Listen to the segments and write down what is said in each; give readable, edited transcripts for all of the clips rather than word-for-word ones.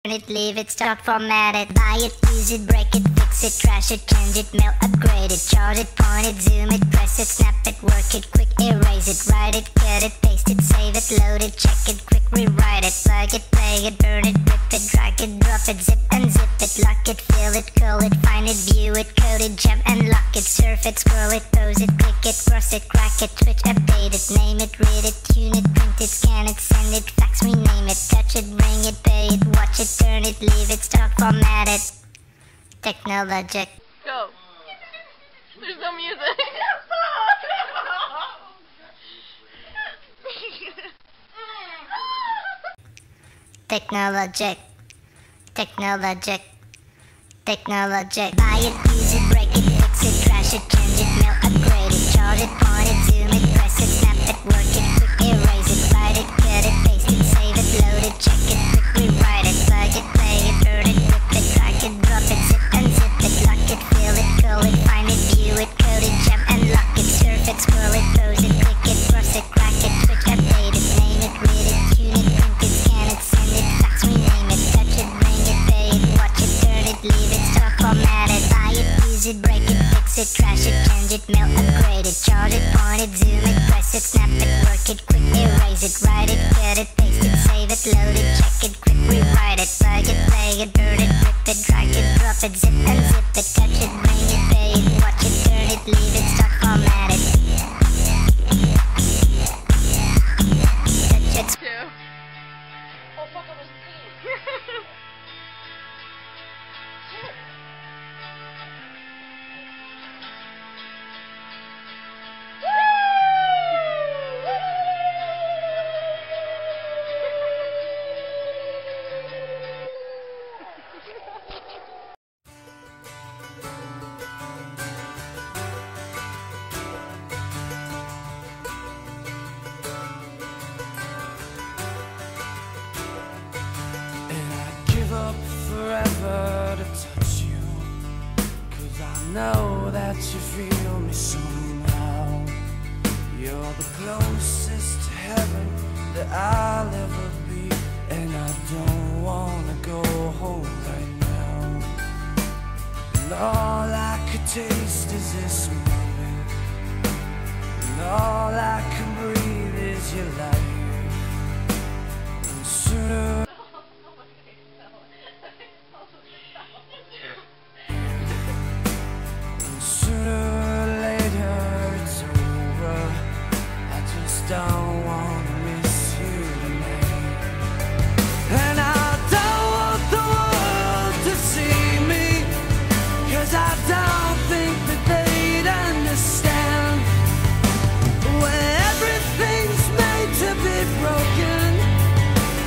Turn it, leave it, start, format it. Buy it, use it, break it, fix it, trash it, change it, mail, upgrade it. Charge it, point it, zoom it, press it, snap it, work it, quick erase it. Write it, cut it, paste it, save it, load it, check it, quick rewrite it. Plug it, play it, burn it, rip it, drag it, drop it, zip and zip it. Lock it, fill it, curl it, find it, view it, code it, jump and lock it. Surf it, scroll it, pose it, click it, cross it, crack it, switch, update it. Name it, read it, tune it, print it, scan it, send it, fax, rename it. Touch it, bring it, pay it, watch it, turn it, leave it, start, format it. Technologic. Go. There's no music. Technologic. Technologic. Technologic. Buy it, use it, break it, fix it, trash it, change it, mail, upgrade it. Charge it, point it, zoom it, press it, snap it, work it, quick erase it. Write it, cut it, paste it, save it, load it, check it, quick rewrite it. Plug it, play it, burn it, rip it, drag it, drop it, zip and zip it. Lock it, fill it, curl it, find it, view it, code it, jump and lock it. Surf it, scroll it, pose it, click it, cross it, crack it, switch, update it. Name it, read it, tune it, print it, scan it, send it, fax, rename it. Touch it, bring it, pay it, watch it, turn it, leave it, start, format it. Buy it, use it, break it, fix it, trash it, change it, mail, upgrade it. Charge it, point it, zoom it, press it, snap it, work it, quick erase it. Write it, cut it, paste it, save it, load it, check it, quick rewrite it. Plug it, play it, burn it, rip it, drag it, drop it, zip and zip it. Touch it, bring it, pay it, watch it, turn it, leave it, start, format it. Touch it. Oh fuck, I wasn't peeing. Up forever to touch you, 'cause I know that you feel me somehow. You're the closest to heaven that I'll ever be, and I don't wanna go home right now. And all I could taste is this moment, and all I can breathe is your life. And sooner don't wanna miss you tonight. And I don't want the world to see me, 'cause I don't think that they'd understand. When everything's made to be broken,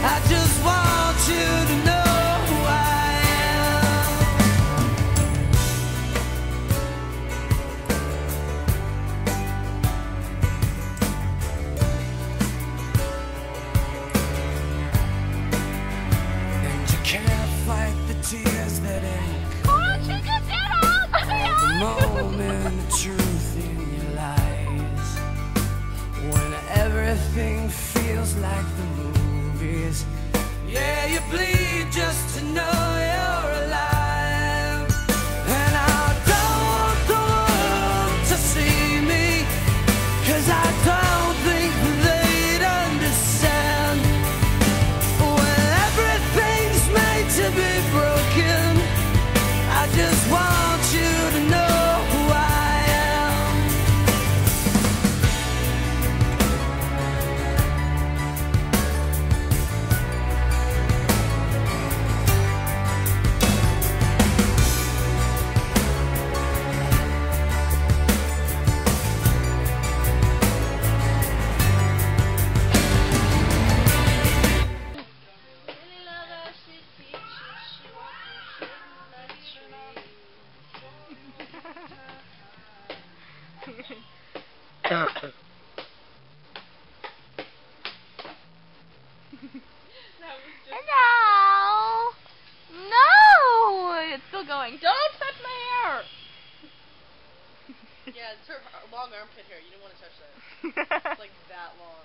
I just want you to know who I am. Tears that ache. The moment of truth in your lies, when everything feels like the movies. Yeah, you bleed just to know you're alive. And I don't want the world to see me, 'cause I don't think they'd understand. When everything's made to be broken, I just want you to know who I am. No! No! It's still going. Don't touch my hair! Yeah, it's her long armpit hair. You don't want to touch that. It's like that long.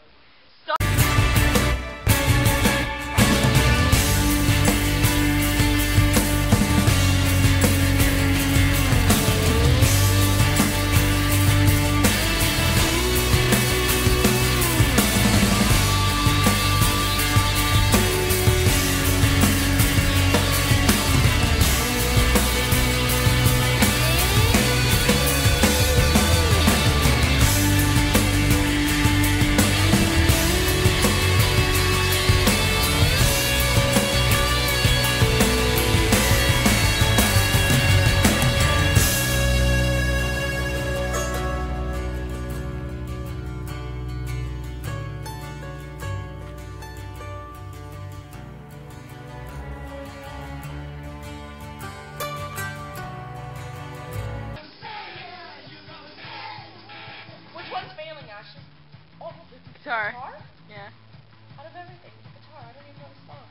guitar. Guitar? Yeah. Out of everything, guitar. I don't even know the song.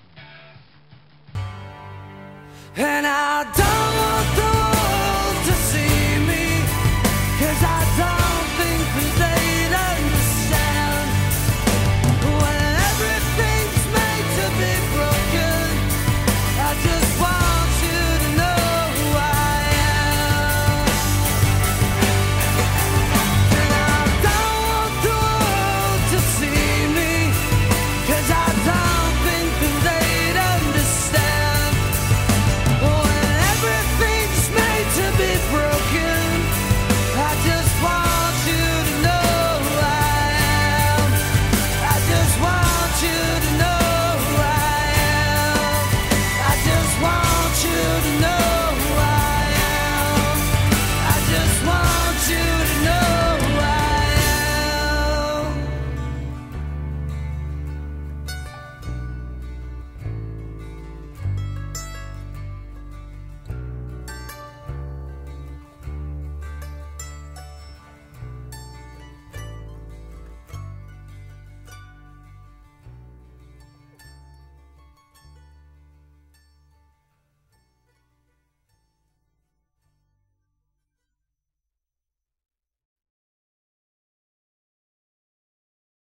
And I don't